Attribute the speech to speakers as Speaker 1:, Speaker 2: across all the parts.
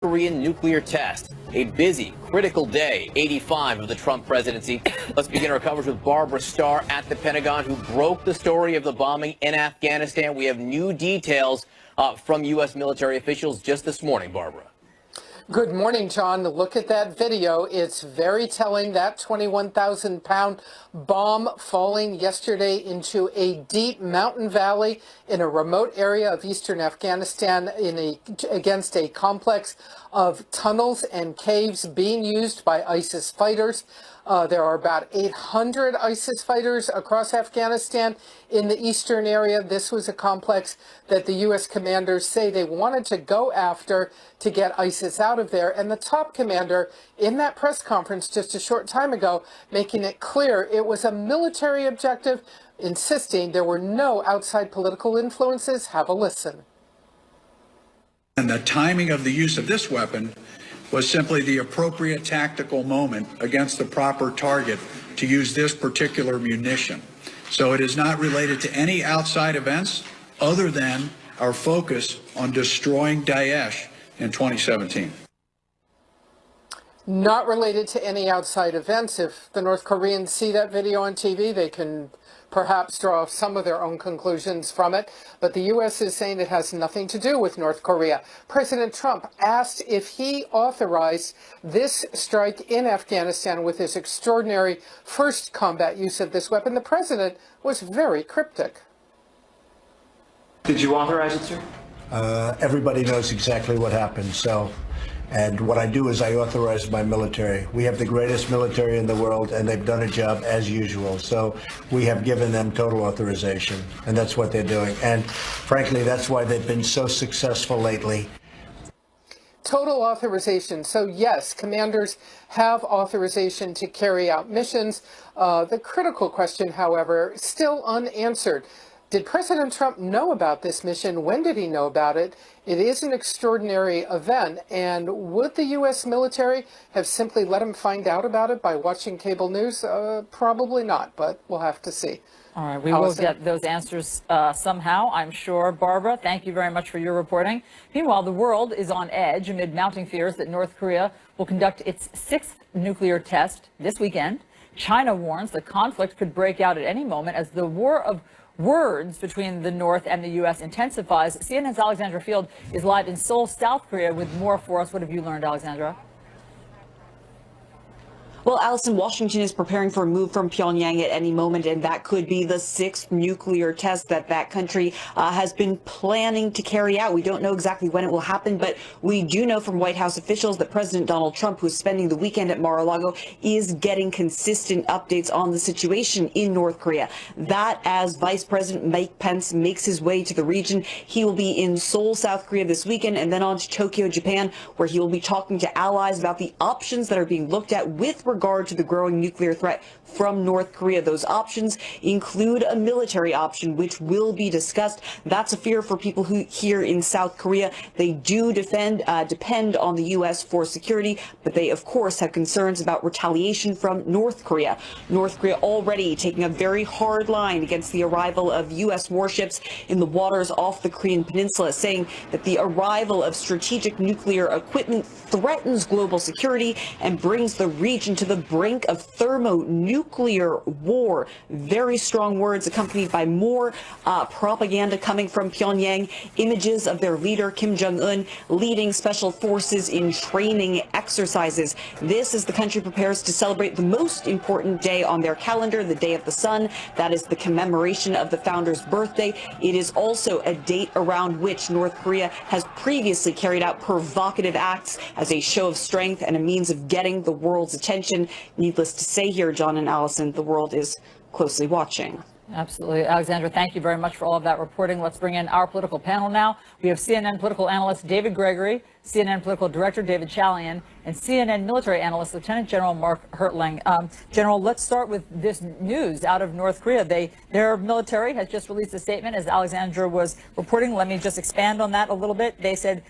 Speaker 1: Korean nuclear test. A busy, critical day, 85 of the Trump presidency. Let's begin our coverage with Barbara Starr at the Pentagon, who broke the story of the bombing in Afghanistan. We have new details from U.S. military officials just this morning, Barbara.
Speaker 2: Good morning, John. Look at that video. It's very telling. That 21,000-pound bomb falling yesterday into a deep mountain valley in a remote area of eastern Afghanistan against a complex of tunnels and caves being used by ISIS fighters. There are about 800 ISIS fighters across Afghanistan in the eastern area. This was a complex that the U.S. commanders say they wanted to go after to get ISIS out of there. And the top commander in that press conference just a short time ago, making it clear it was a military objective, insisting there were no outside political influences. Have a listen.
Speaker 3: And the timing of the use of this weapon was simply the appropriate tactical moment against the proper target to use this particular munition. So it is not related to any outside events other than our focus on destroying Daesh in 2017.
Speaker 2: Not related to any outside events. If the North Koreans see that video on TV, they can perhaps draw some of their own conclusions from it. But the U.S. is saying it has nothing to do with North Korea. President Trump asked if he authorized this strike in Afghanistan with his extraordinary first combat use of this weapon. The president was very cryptic.
Speaker 4: Did you authorize it, sir?
Speaker 5: Everybody knows exactly what happened. And what I do is I authorize my military. We have the greatest military in the world, and they've done a job as usual. So we have given them total authorization, and that's what they're doing. And frankly, that's why they've been so successful lately.
Speaker 2: Total authorization. So yes, commanders have authorization to carry out missions. The critical question, however, still unanswered. Did President Trump know about this mission? When did he know about it? It is an extraordinary event. And would the U.S. military have simply let him find out about it by watching cable news? Probably not, but we'll have to see.
Speaker 6: All right, we will get those answers somehow, I'm sure. Barbara, thank you very much for your reporting. Meanwhile, the world is on edge amid mounting fears that North Korea will conduct its 6th nuclear test this weekend. China warns the conflict could break out at any moment as the war of words between the North and the U.S. intensifies. CNN's Alexandra Field is live in Seoul, South Korea, with more for us. What have you learned, Alexandra?
Speaker 7: Well, Allison, Washington is preparing for a move from Pyongyang at any moment, and that could be the 6th nuclear test that country has been planning to carry out. We don't know exactly when it will happen, but we do know from White House officials that President Donald Trump, who's spending the weekend at Mar-a-Lago, is getting consistent updates on the situation in North Korea. That as Vice President Mike Pence makes his way to the region, he will be in Seoul, South Korea this weekend, and then on to Tokyo, Japan, where he will be talking to allies about the options that are being looked at with regard to the growing nuclear threat from North Korea. Those options include a military option, which will be discussed. That's a fear for people who here in South Korea. They do depend on the U.S. for security, but they, of course, have concerns about retaliation from North Korea. North Korea already taking a very hard line against the arrival of U.S. warships in the waters off the Korean peninsula, saying that the arrival of strategic nuclear equipment threatens global security and brings the region to the brink of thermonuclear war. Very strong words accompanied by more propaganda coming from Pyongyang. Images of their leader, Kim Jong-un, leading special forces in training exercises. This as the country prepares to celebrate the most important day on their calendar, the Day of the Sun. That is the commemoration of the founder's birthday. It is also a date around which North Korea has previously carried out provocative acts as a show of strength and a means of getting the world's attention. Needless to say here, John and Allison, the world is closely watching.
Speaker 6: Absolutely. Alexandra, thank you very much for all of that reporting. Let's bring in our political panel now. We have CNN political analyst David Gregory, CNN political director David Chalian, and CNN military analyst Lieutenant General Mark Hertling. General, let's start with this news out of North Korea. Their military has just released a statement, as Alexandra was reporting. Let me just expand on that a little bit. They said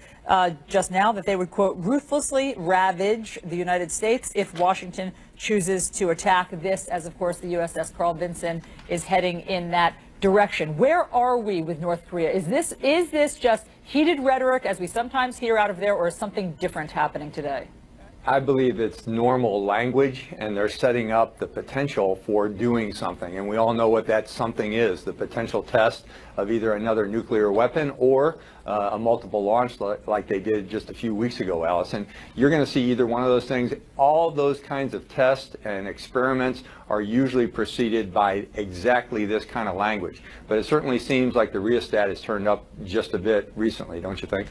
Speaker 6: just now that they would, quote, ruthlessly ravage the United States if Washington chooses to attack. This, as of course the USS Carl Vinson is heading in that direction. Where are we with North Korea? Is this just heated rhetoric, as we sometimes hear out of there, or is something different happening today?
Speaker 8: I believe it's normal language, and they're setting up the potential for doing something. And we all know what that something is, the potential test of either another nuclear weapon or a multiple launch like they did just a few weeks ago, Allison. You're going to see either one of those things. All those kinds of tests and experiments are usually preceded by exactly this kind of language. But it certainly seems like the rheostat has turned up just a bit recently, don't you think?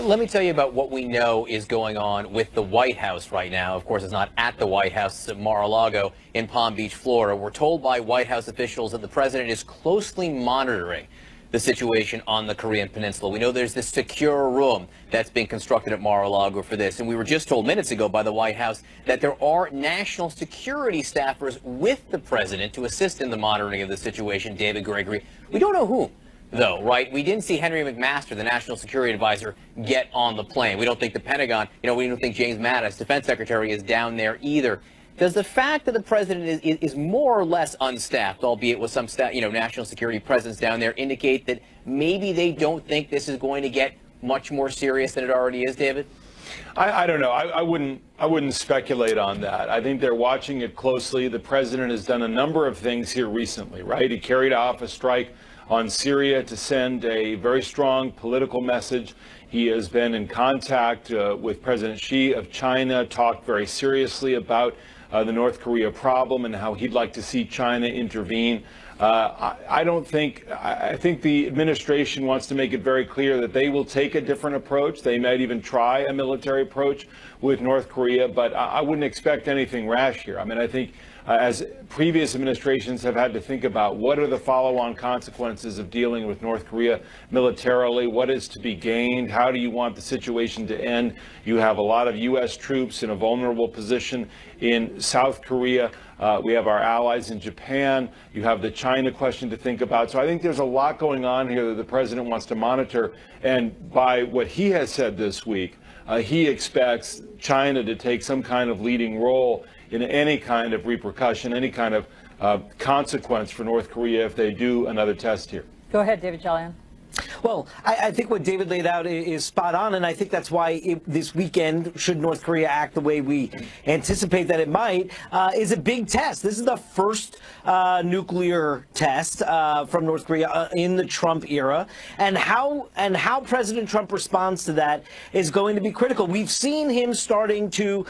Speaker 1: Let me tell you about what we know is going on with the White House right now. Of course, it's not at the White House, it's at Mar-a-Lago in Palm Beach, Florida. We're told by White House officials that the president is closely monitoring the situation on the Korean Peninsula. We know there's this secure room that's being constructed at Mar-a-Lago for this. And we were just told minutes ago by the White House that there are national security staffers with the president to assist in the monitoring of the situation. David Gregory, we don't know whom, though, right? We didn't see Henry McMaster, the national security advisor, get on the plane. We don't think the Pentagon, we don't think James Mattis, defense secretary, is down there either. Does the fact that the president is more or less unstaffed, albeit with some national security presence down there, indicate that maybe they don't think this is going to get much more serious than it already is, David?
Speaker 9: I don't know. I wouldn't speculate on that. I think they're watching it closely. The president has done a number of things here recently, right? He carried off a strike on Syria to send a very strong political message. He has been in contact with President Xi of China, talked very seriously about the North Korea problem and how he'd like to see China intervene. I think the administration wants to make it very clear that they will take a different approach. They might even try a military approach with North Korea, but I wouldn't expect anything rash here. I mean, I think as previous administrations have had to think about what are the follow-on consequences of dealing with North Korea militarily, what is to be gained, how do you want the situation to end? You have a lot of U.S. troops in a vulnerable position in South Korea. We have our allies in Japan. You have the China question to think about. So I think there's a lot going on here that the president wants to monitor. And by what he has said this week, he expects China to take some kind of leading role in any kind of repercussion, any kind of consequence for North Korea if they do another test here.
Speaker 6: Go ahead, David Chalian.
Speaker 10: Well, I think what David laid out is spot on, and I think that's why this weekend, should North Korea act the way we anticipate that it might, is a big test. This is the first nuclear test from North Korea in the Trump era, and how President Trump responds to that is going to be critical. We've seen him starting to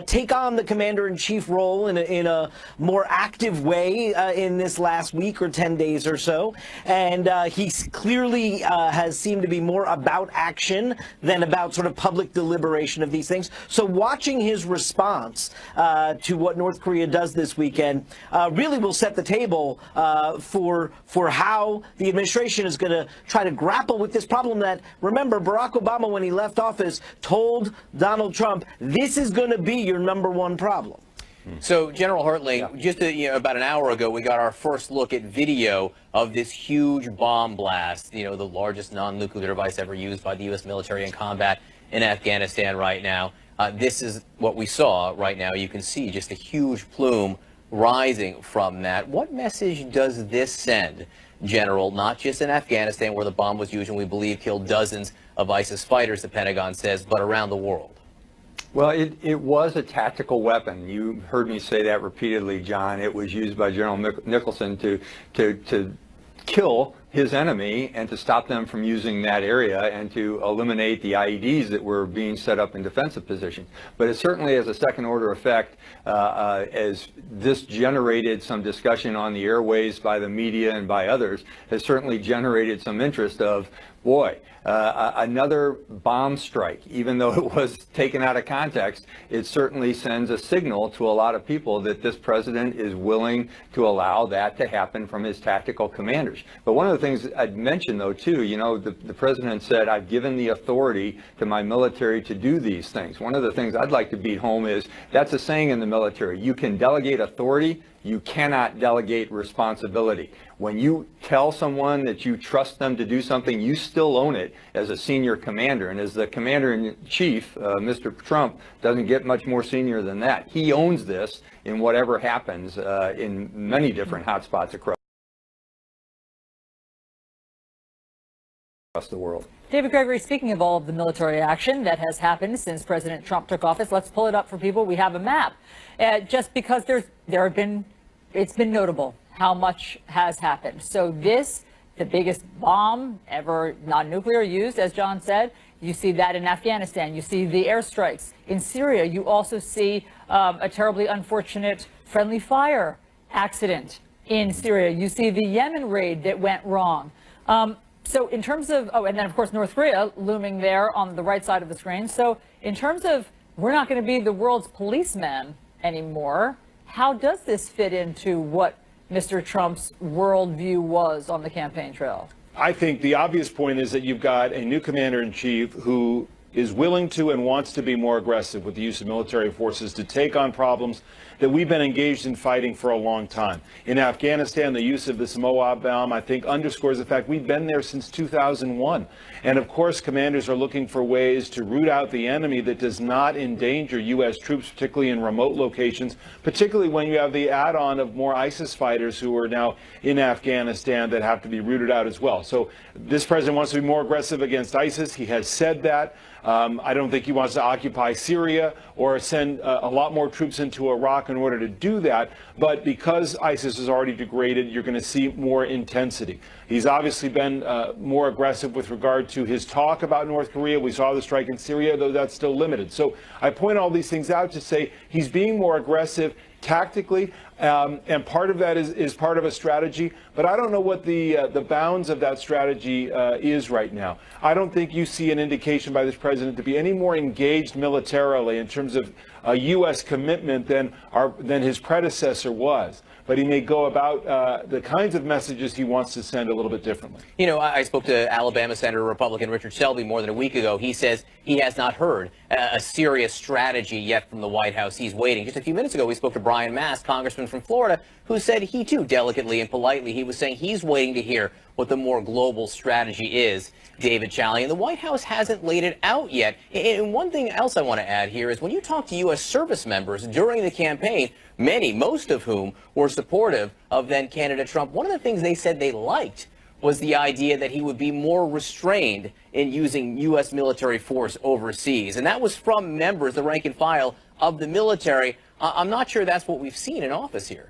Speaker 10: take on the commander-in-chief role in a more active way in this last week or 10 days or so, and he's clearly has seemed to be more about action than about sort of public deliberation of these things. So watching his response to what North Korea does this weekend really will set the table for how the administration is going to try to grapple with this problem that, remember, Barack Obama, when he left office, told Donald Trump, this is going to be your #1 problem.
Speaker 1: So, General Hertling, just about an hour ago, we got our first look at video of this huge bomb blast, the largest non-nuclear device ever used by the U.S. military in combat in Afghanistan right now. This is what we saw right now. You can see just a huge plume rising from that. What message does this send, General, not just in Afghanistan, where the bomb was used and we believe killed dozens of ISIS fighters, the Pentagon says, but around the world?
Speaker 8: Well, it was a tactical weapon. You heard me say that repeatedly, John. It was used by General Nicholson to kill his enemy and to stop them from using that area and to eliminate the IEDs that were being set up in defensive positions. But it certainly has a second order effect as this generated some discussion on the airways by the media and by others, has certainly generated some interest of, boy, another bomb strike. Even though it was taken out of context, it certainly sends a signal to a lot of people that this president is willing to allow that to happen from his tactical commanders. But one of the things I'd mention, though, too, the president said, I've given the authority to my military to do these things. One of the things I'd like to beat home is that's a saying in the military. You can delegate authority. You cannot delegate responsibility. When you tell someone that you trust them to do something, you still own it as a senior commander. And as the commander-in-chief, Mr. Trump doesn't get much more senior than that. He owns this in whatever happens in many different hotspots across across the world.
Speaker 6: David Gregory, speaking of all of the military action that has happened since President Trump took office, let's pull it up for people. We have a map. Just because it's been notable how much has happened. So this, the biggest bomb ever non-nuclear used, as John said, you see that in Afghanistan. You see the airstrikes in Syria. You also see a terribly unfortunate friendly fire accident in Syria. You see the Yemen raid that went wrong. So in terms of, and then of course North Korea looming there on the right side of the screen. So in terms of, we're not going to be the world's policeman anymore, how does this fit into what Mr. Trump's worldview was on the campaign trail?
Speaker 9: I think the obvious point is that you've got a new commander-in-chief who is willing to and wants to be more aggressive with the use of military forces to take on problems that we've been engaged in fighting for a long time. In Afghanistan, the use of this Moab bomb, I think, underscores the fact we've been there since 2001. And of course, commanders are looking for ways to root out the enemy that does not endanger U.S. troops, particularly in remote locations, particularly when you have the add-on of more ISIS fighters who are now in Afghanistan that have to be rooted out as well. So this president wants to be more aggressive against ISIS. He has said that. I don't think he wants to occupy Syria or send a lot more troops into Iraq in order to do that. But because ISIS is already degraded, you're going to see more intensity. He's obviously been more aggressive with regard to his talk about North Korea. We saw the strike in Syria, though that's still limited. So I point all these things out to say he's being more aggressive tactically, and part of that is part of a strategy, but I don't know what the bounds of that strategy is right now. I don't think you see an indication by this president to be any more engaged militarily in terms of a U.S. commitment than his predecessor was. But he may go about the kinds of messages he wants to send a little bit differently.
Speaker 1: You know, I spoke to Alabama Senator Republican Richard Shelby more than a week ago. He says he has not heard a serious strategy yet from the White House. He's waiting. Just a few minutes ago, we spoke to Brian Mast, congressman from Florida, who said he, too, delicately and politely, he was saying he's waiting to hear what the more global strategy is, David Chalian. The White House hasn't laid it out yet. And one thing else I want to add here is when you talk to U.S. service members during the campaign, most of whom were supportive of then-candidate Trump, one of the things they said they liked was the idea that he would be more restrained in using U.S. military force overseas. And that was from members, the rank and file of the military. I'm not sure that's what we've seen in office here.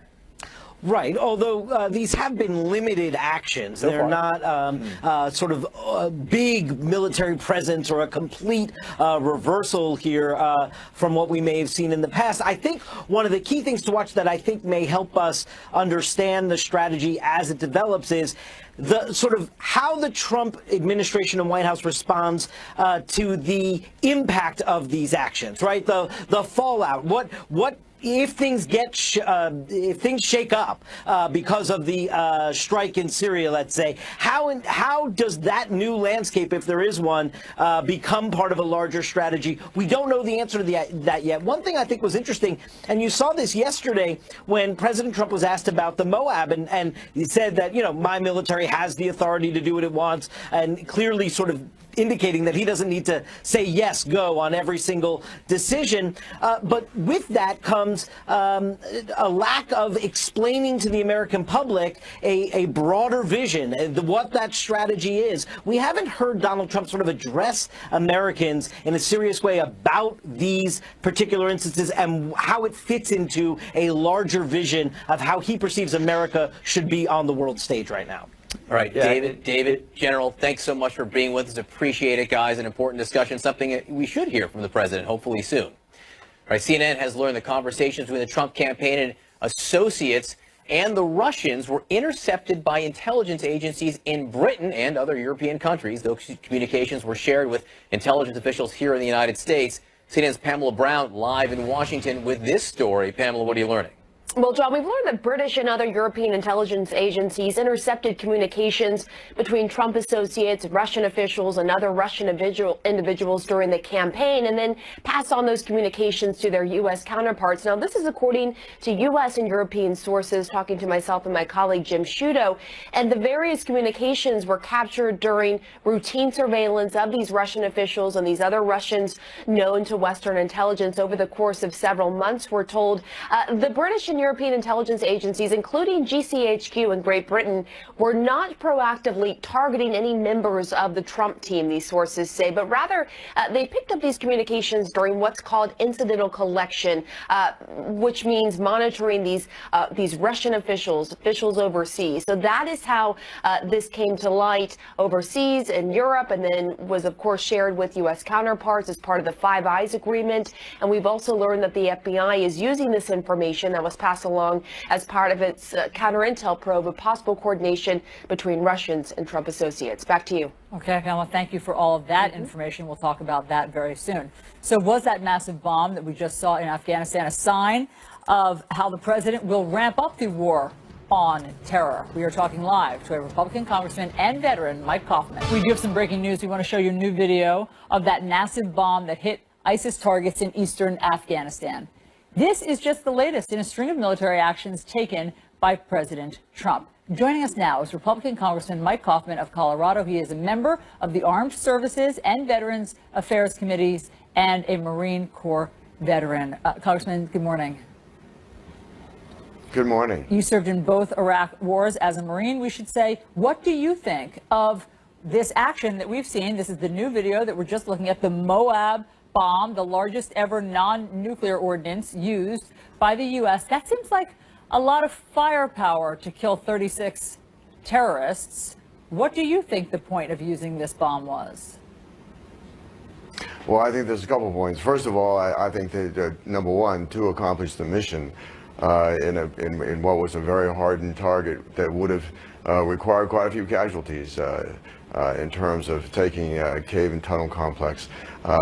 Speaker 10: Right, although these have been limited actions. They're not sort of big military presence or a complete reversal here from what we may have seen in the past. I think one of the key things to watch that I think may help us understand the strategy as it develops is the sort of how the Trump administration and White House responds to the impact of these actions, right? The fallout. What if things if things shake up because of the strike in Syria, let's say, how does that new landscape, if there is one, become part of a larger strategy? We don't know the answer to that yet. One thing I think was interesting, and you saw this yesterday when President Trump was asked about the Moab, and he said that, you know, my military has the authority to do what it wants, and clearly sort of indicating that he doesn't need to say yes, go on every single decision. But with that comes a lack of explaining to the American public a broader vision, what that strategy is. We haven't heard Donald Trump sort of address Americans in a serious way about these particular instances and how it fits into a larger vision of how he perceives America should be on the world stage right now.
Speaker 1: All right, David, General, thanks so much for being with us. Appreciate it, guys. An important discussion, something we should hear from the president, hopefully soon. All right, CNN has learned the conversations between the Trump campaign and associates and the Russians were intercepted by intelligence agencies in Britain and other European countries. Those communications were shared with intelligence officials here in the United States. CNN's Pamela Brown live in Washington with this story. Pamela, what are you learning?
Speaker 11: Well, John, we've learned that British and other European intelligence agencies intercepted communications between Trump associates, Russian officials, and other Russian individuals during the campaign, and then passed on those communications to their U.S. counterparts. Now, this is according to U.S. and European sources, talking to myself and my colleague Jim Sciutto, and the various communications were captured during routine surveillance of these Russian officials and these other Russians known to Western intelligence over the course of several months. We're told the British and European intelligence agencies, including GCHQ in Great Britain, were not proactively targeting any members of the Trump team, these sources say, but rather they picked up these communications during what's called incidental collection, which means monitoring these Russian officials overseas. So that is how this came to light overseas in Europe, and then was, of course, shared with U.S. counterparts as part of the Five Eyes Agreement. And we've also learned that the FBI is using this information that was passed along as part of its counter-intel probe of possible coordination between Russians and Trump associates. Back to you.
Speaker 6: Okay, Kamala, thank you for all of that information. We'll talk about that very soon. So was that massive bomb that we just saw in Afghanistan a sign of how the president will ramp up the war on terror? We are talking live to a Republican congressman and veteran, Mike Kaufman. We do have some breaking news. We want to show you a new video of that massive bomb that hit ISIS targets in eastern Afghanistan. This is just the latest in a string of military actions taken by President Trump. Joining us now is Republican Congressman Mike Kaufman of Colorado. He is a member of the Armed Services and Veterans Affairs Committees and a Marine Corps veteran. Congressman, good morning.
Speaker 12: Good morning.
Speaker 6: You served in both Iraq wars as a Marine, we should say. What do you think of this action that we've seen? This is the new video that we're just looking at, the Moab bomb, the largest ever non-nuclear ordinance used by the U.S. That seems like a lot of firepower to kill 36 terrorists. What do you think the point of using this bomb was?
Speaker 12: Well, I think there's a couple of points. First of all, I think that, number one, to accomplish the mission in what was a very hardened target that would have required quite a few casualties in terms of taking a cave and tunnel complex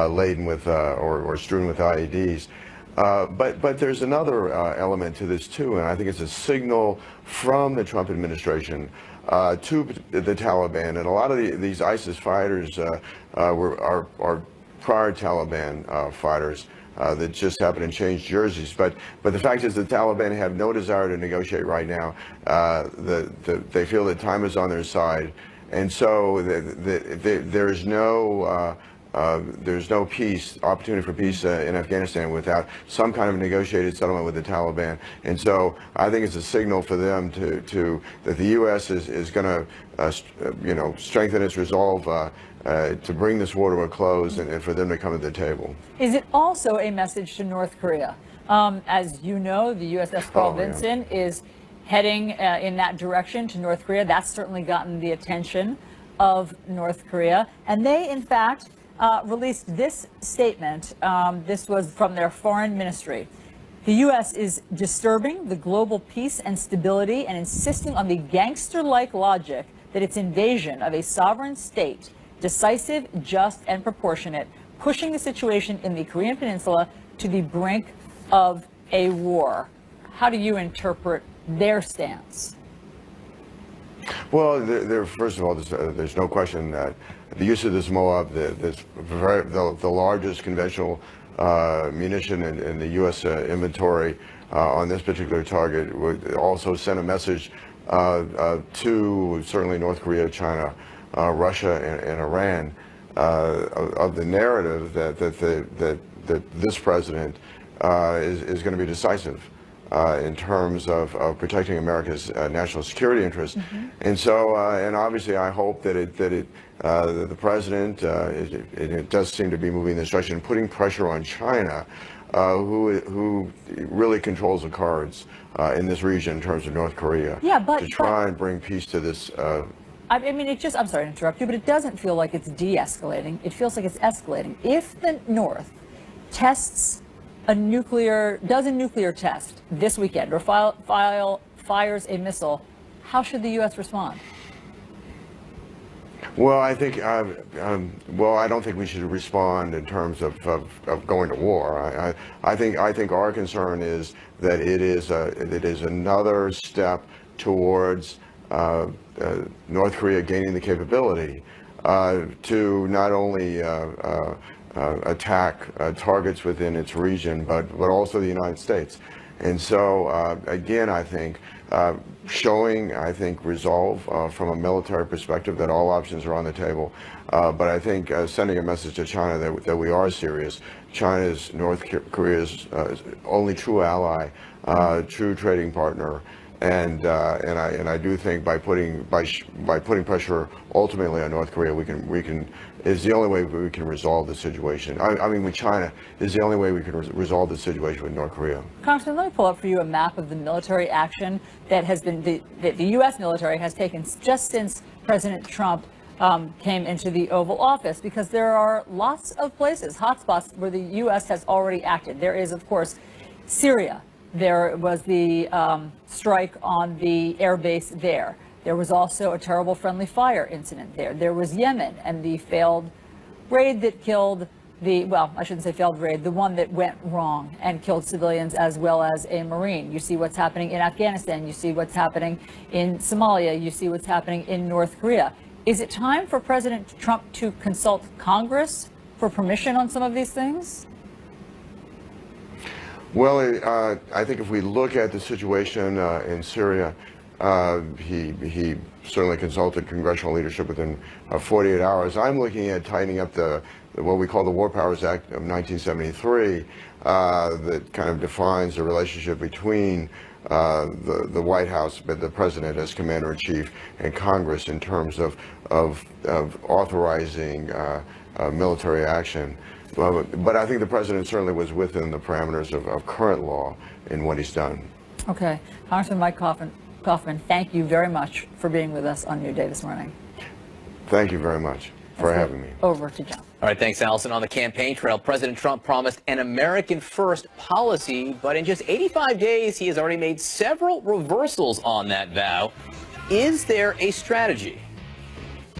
Speaker 12: laden with or strewn with IEDs. But there's another element to this too, and I think it's a signal from the Trump administration to the Taliban. And a lot of these ISIS fighters are prior Taliban fighters that just happened to change jerseys. But the fact is the Taliban have no desire to negotiate right now. They feel that time is on their side. And so there's no opportunity for peace in Afghanistan without some kind of negotiated settlement with the Taliban. And so I think it's a signal for them that the U.S. is going to strengthen its resolve to bring this war to a close and for them to come to the table.
Speaker 6: Is it also a message to North Korea? As you know, the USS Carl Vinson is heading in that direction to North Korea. That's certainly gotten the attention of North Korea. And they, in fact, released this statement. This was from their foreign ministry. The U.S. is disturbing the global peace and stability and insisting on the gangster-like logic that its invasion of a sovereign state, decisive, just, and proportionate, pushing the situation in the Korean Peninsula to the brink of a war. How do you interpret their stance?
Speaker 12: Well, first of all, there's no question that the use of this Moab, the largest conventional munition in the U.S. inventory on this particular target, would also send a message to certainly North Korea, China, Russia, and Iran of the narrative that this president is going to be decisive in terms of protecting America's national security interests. And so, and obviously I hope that the president, it does seem to be moving in this direction, putting pressure on China, who really controls the cards in this region in terms of North Korea, to try and bring peace to this.
Speaker 6: I mean, I'm sorry to interrupt you, but it doesn't feel like it's de-escalating. It feels like it's escalating. If the North tests does a nuclear test this weekend or fires a missile, how should the U.S. respond?
Speaker 12: Well, I think, well, I don't think we should respond in terms of going to war. I think our concern is that it is another step towards North Korea gaining the capability to not only attack targets within its region, but also the United States. And so, again, I think showing, resolve from a military perspective that all options are on the table. But I think sending a message to China that we are serious China is North Korea's only true ally, true trading partner, and I do think by putting pressure ultimately on North Korea, we can is the only way we can resolve the situation. I mean, with China is the only way we can resolve the situation with North Korea.
Speaker 6: Congressman, let me pull up for you a map of the military action that has been that the U.S. military has taken just since President Trump came into the Oval Office, because there are lots of places, hotspots, where the U.S. has already acted. There is, of course, Syria. There was the strike on the air base there. There was also a terrible friendly fire incident there. There was Yemen and the failed raid that killed the, well, I shouldn't say failed raid, the one that went wrong and killed civilians as well as a Marine. You see what's happening in Afghanistan. You see what's happening in Somalia. You see what's happening in North Korea. Is it time for President Trump to consult Congress for permission on some of these things?
Speaker 12: Well, I think if we look at the situation in Syria, he certainly consulted congressional leadership within 48 hours. I'm looking at tightening up what we call the War Powers Act of 1973, that kind of defines the relationship between the White House, but the President as Commander-in-Chief, and Congress in terms of authorizing military action. But I think the President certainly was within the parameters of current law in what he's done.
Speaker 6: Okay. Congressman Mike Kaufman, thank you very much for being with us on New Day this morning.
Speaker 12: Thank you very much for having me.
Speaker 6: Over to John.
Speaker 1: All right, thanks, Allison. On the campaign trail, President Trump promised an American-first policy, but in just 85 days, he has already made several reversals on that vow. Is there a strategy?